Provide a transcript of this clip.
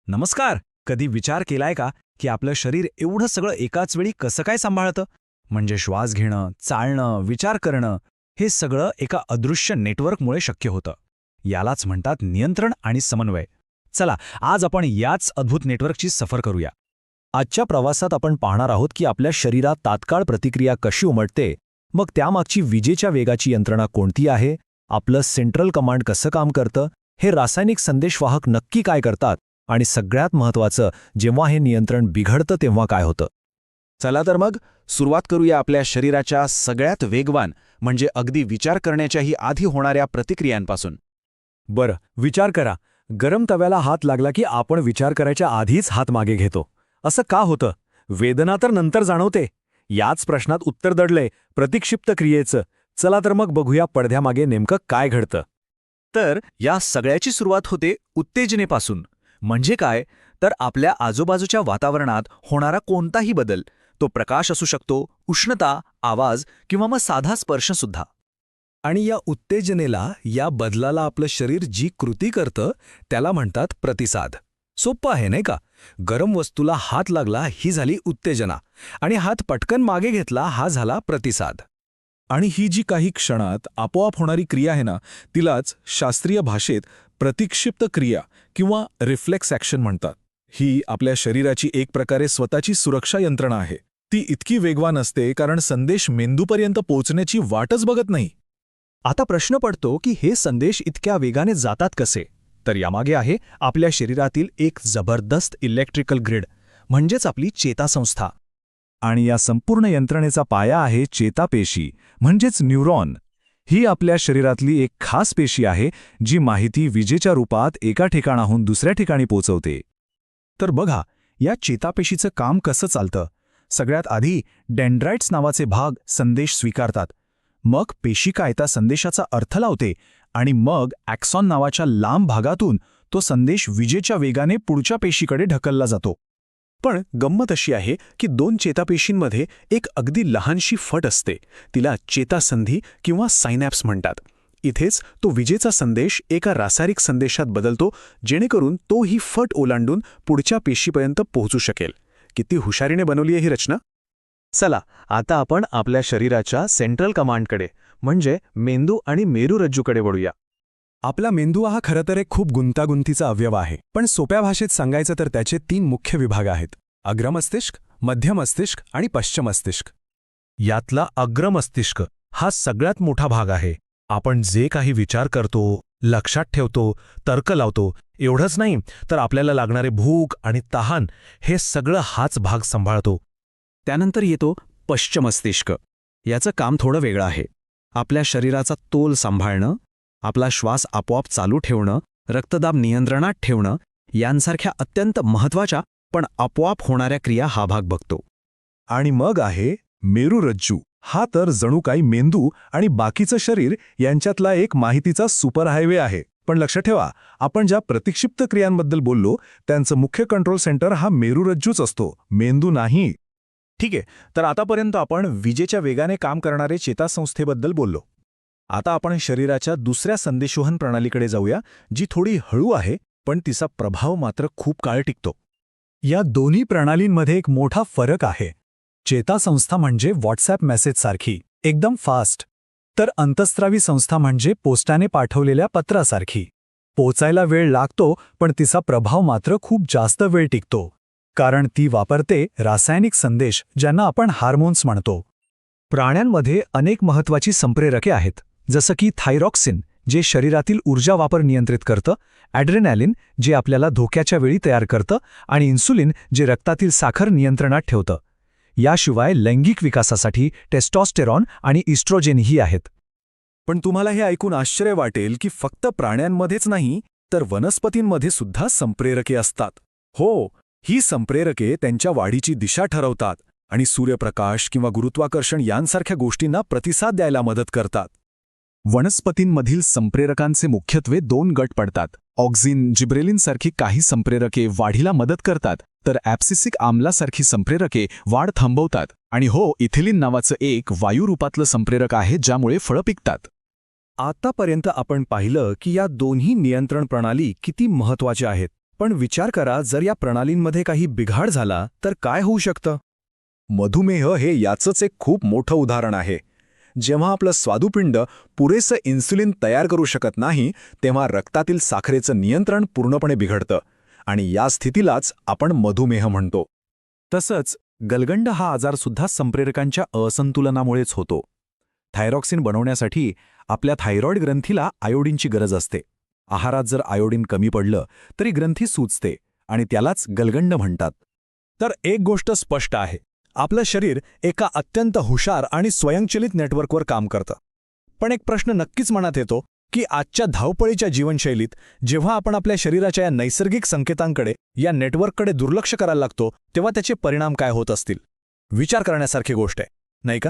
नमस्कार. कधी विचार केलाय का की आपलं शरीर एवढं सगळं एकाच वेळी कसं काय सांभाळतं? म्हणजे श्वास घेणं, चालणं, विचार करणं हे सगळं एका अदृश्य नेटवर्कमुळे शक्य होतं. यालाच म्हणतात नियंत्रण आणि समन्वय. चला, आज आपण याच अद्भुत नेटवर्कची सफर करूया. आजच्या प्रवासात आपण पाहणार आहोत की आपल्या शरीरात तात्काळ प्रतिक्रिया कशी उमटते, मग त्यामागची विजेच्या वेगाची यंत्रणा कोणती आहे, आपलं सेंट्रल कमांड कसं काम करतं, हे रासायनिक संदेशवाहक नक्की काय करतात, आणि सगळ्यात महत्त्वाचं, जेव्हा हे नियंत्रण बिघडतं तेव्हा काय होतं. चला तर मग सुरुवात करूया आपल्या शरीराच्या सगळ्यात वेगवान म्हणजे अगदी विचार करण्याच्याही आधी होणाऱ्या प्रतिक्रियांपासून. बरं, विचार करा. गरम तव्याला हात लागला की आपण विचार करायच्या आधीच हात मागे घेतो. असं का होतं? वेदना तर नंतर जाणवते. याच प्रश्नात उत्तर दडलंय प्रतिक्षिप्त क्रियेचं. चला तर मग बघूया पडद्यामागे नेमकं काय घडतं. तर या सगळ्याची सुरुवात होते उत्तेजनेपासून. म्हणजे काय तर आपल्या आजूबाजूच्या वातावरणात होणारा कोणताही बदल, तो प्रकाश असू शकतो, उष्णता, आवाज किंवा मग साधा स्पर्शसुद्धा. आणि या उत्तेजनेला, या बदलाला आपलं शरीर जी कृती करतं त्याला म्हणतात प्रतिसाद. सोपं आहे नाही का? गरम वस्तूला हात लागला ही झाली उत्तेजना, आणि हात पटकन मागे घेतला हा झाला प्रतिसाद. आणि ही जी काही क्षणात आपोआप होणारी क्रिया आहे ना, तिलाच शास्त्रीय भाषेत प्रतिक्षिप्त क्रिया किंवा रिफ्लेक्स ॲक्शन म्हणतात. ही आपल्या शरीराची एक प्रकारे स्वतःची सुरक्षा यंत्रणा आहे. ती इतकी वेगवान असते कारण संदेश मेंदूपर्यंत पोहोचण्याची वाटच बघत नाही. आता प्रश्न पडतो की हे संदेश इतक्या वेगाने जातात कसे? तर यामागे आहे आपल्या शरीरातील एक जबरदस्त इलेक्ट्रिकल ग्रिड, म्हणजेच आपली चेतासंस्था. आणि या संपूर्ण यंत्रणेचा पाया आहे चेतापेशी म्हणजेच न्यूरॉन. ही आपल्या शरीरातली एक खास पेशी आहे जी माहिती विजेच्या रूपात एका ठिकाणाहून दुसऱ्या ठिकाणी पोहोचवते. तर बघा, या चेतापेशीचं काम कसं चालतं. सगळ्यात आधी डेंड्राइट्स नावाचे भाग संदेश स्वीकारतात. मग पेशिका त्या संदेशाचा अर्थ लावते, आणि मग ॲक्सॉन नावाच्या लांब भागातून तो संदेश विजेच्या वेगाने पुढच्या पेशीकडे ढकलला जातो. पण गंमत अशी आहे की दोन चेतापेशींमध्ये एक अगदी लहानशी फट असते. तिला चेतासंधी किंवा सायनॅप्स म्हणतात. इथेच तो विजेचा संदेश एका रासायनिक संदेशात बदलतो, जेणेकरून तो ही फट ओलांडून पुढच्या पेशीपर्यंत पोहोचू शकेल. किती हुशारीने बनवली आहे ही रचना. चला, आता आपण आपल्या शरीराच्या सेंट्रल कमांडकडे म्हणजे मेंदू आणि मेरुरज्जूकडे वळूया. आपला मेंदू हा खरं तर एक खूप गुंतागुंतीचा अवयव आहे, पण सोप्या भाषेत सांगायचं तर त्याचे 3 मुख्य विभाग आहेत: अग्र मस्तिष्क, मध्य मस्तिष्क आणि पश्च मस्तिष्क. यातला अग्र मस्तिष्क हा सगळ्यात मोठा भाग आहे. आपण जे काही विचार करतो, लक्षात ठेवतो, तर्क लावतो, एवढंच नाही तर आपल्याला लागणारे भूक आणि तहान हे सगळं हाच भाग सांभाळतो. त्यानंतर येतो पश्च मस्तिष्क. याचं काम थोडं वेगळं आहे. आपल्या शरीराचा तोल सांभाळणं, आपला श्वास आपोआप चालू ठेवणं, रक्तदाब नियंत्रणात ठेवणं यांसारख्या अत्यंत महत्त्वाच्या पण आपोआप होणाऱ्या क्रिया हा भाग बघतो. आणि मग आहे मेरुरज्जू. हा तर जणू काही मेंदू आणि बाकीचं शरीर यांच्यातला एक माहितीचा सुपर हायवे आहे. पण लक्षात ठेवा, आपण ज्या प्रतिक्षिप्त क्रियांबद्दल बोललो त्यांचं मुख्य कंट्रोल सेंटर हा मेरुरज्जूच असतो, मेंदू नाही. ठीक आहे, तर आतापर्यंत आपण विजेच्या वेगाने काम करणारे चेतासंस्थेबद्दल बोललो. आता आपण शरीराच्या दुसऱ्या संदेशवहन प्रणालीकडे जाऊया, जी थोडी हळू आहे, पण तिचा प्रभाव मात्र खूप काळ टिकतो. या दोन्ही प्रणालींमध्ये एक मोठा फरक आहे. चेतासंस्था म्हणजे व्हॉट्सॲप मेसेजसारखी एकदम फास्ट, तर अंतःस्रावी संस्था म्हणजे पोस्टाने पाठवलेल्या पत्रासारखी. पोचायला वेळ लागतो, पण तिचा प्रभाव मात्र खूप जास्त वेळ टिकतो, कारण ती वापरते रासायनिक संदेश, ज्यांना आपण हार्मोन्स म्हणतो. प्राण्यांमध्ये अनेक महत्त्वाची संप्रेरके आहेत, जसं की थायरॉक्सिन, जे शरीरातील ऊर्जा वापर नियंत्रित करतं, ॲड्रेनॅलिन, जे आपल्याला धोक्याच्या वेळी तयार करतं, आणि इन्सुलिन, जे रक्तातील साखर नियंत्रणात ठेवतं. याशिवाय लैंगिक विकासासाठी टेस्टोस्टेरॉन आणि इस्ट्रोजेनही आहेत. पण तुम्हाला हे ऐकून आश्चर्य वाटेल की फक्त प्राण्यांमध्येच नाही, तर वनस्पतींमध्ये सुद्धा संप्रेरके असतात. हो, ही संप्रेरके त्यांच्या वाढीची दिशा ठरवतात आणि सूर्यप्रकाश किंवा गुरुत्वाकर्षण यांसारख्या गोष्टींना प्रतिसाद द्यायला मदत करतात. वनस्पतींमधील संप्रेरकांचे मुख्यत्वे 2 गट पडतात. ऑक्झिन, जिब्रेलिनसारखी काही संप्रेरके वाढीला मदत करतात, तर ॲब्सिसिक आम्लासारखी संप्रेरके वाढ थांबवतात. आणि हो, इथिलीन नावाचं एक वायुरूपातलं संप्रेरक आहे ज्यामुळे फळं पिकतात. आतापर्यंत आपण पाहिलं की या दोन्ही नियंत्रण प्रणाली किती महत्त्वाच्या आहेत. पण विचार करा, जर या प्रणालींमध्ये काही बिघाड झाला तर काय होऊ शकतं? मधुमेह हे याचंच एक खूप मोठं उदाहरण आहे. जेव्हा आपलं स्वादुपिंड पुरेसं इन्सुलिन तयार करू शकत नाही, तेव्हा रक्तातील साखरेचं नियंत्रण पूर्णपणे बिघडतं आणि या स्थितीलाच आपण मधुमेह म्हणतो. तसंच गलगंड हा आजारसुद्धा संप्रेरकांच्या असंतुलनामुळेच होतो. थायरॉक्सिन बनवण्यासाठी आपल्या थायरॉइड ग्रंथीला आयोडीनची गरज असते. आहारात जर आयोडीन कमी पडलं तरी ग्रंथी सुजते आणि त्यालाच गलगंड म्हणतात. तर एक गोष्ट स्पष्ट आहे, आपलं शरीर एका अत्यंत हुशार आणि स्वयंचलित नेटवर्कवर काम करतं. पण एक प्रश्न नक्कीच मनात येतो की आजच्या धावपळीच्या जीवनशैलीत जेव्हा आपण आपल्या शरीराच्या या नैसर्गिक संकेतांकडे, या नेटवर्ककडे दुर्लक्ष करायला लागतो, तेव्हा त्याचे परिणाम काय होत असतील? विचार करण्यासारखी गोष्ट आहे, नाही का?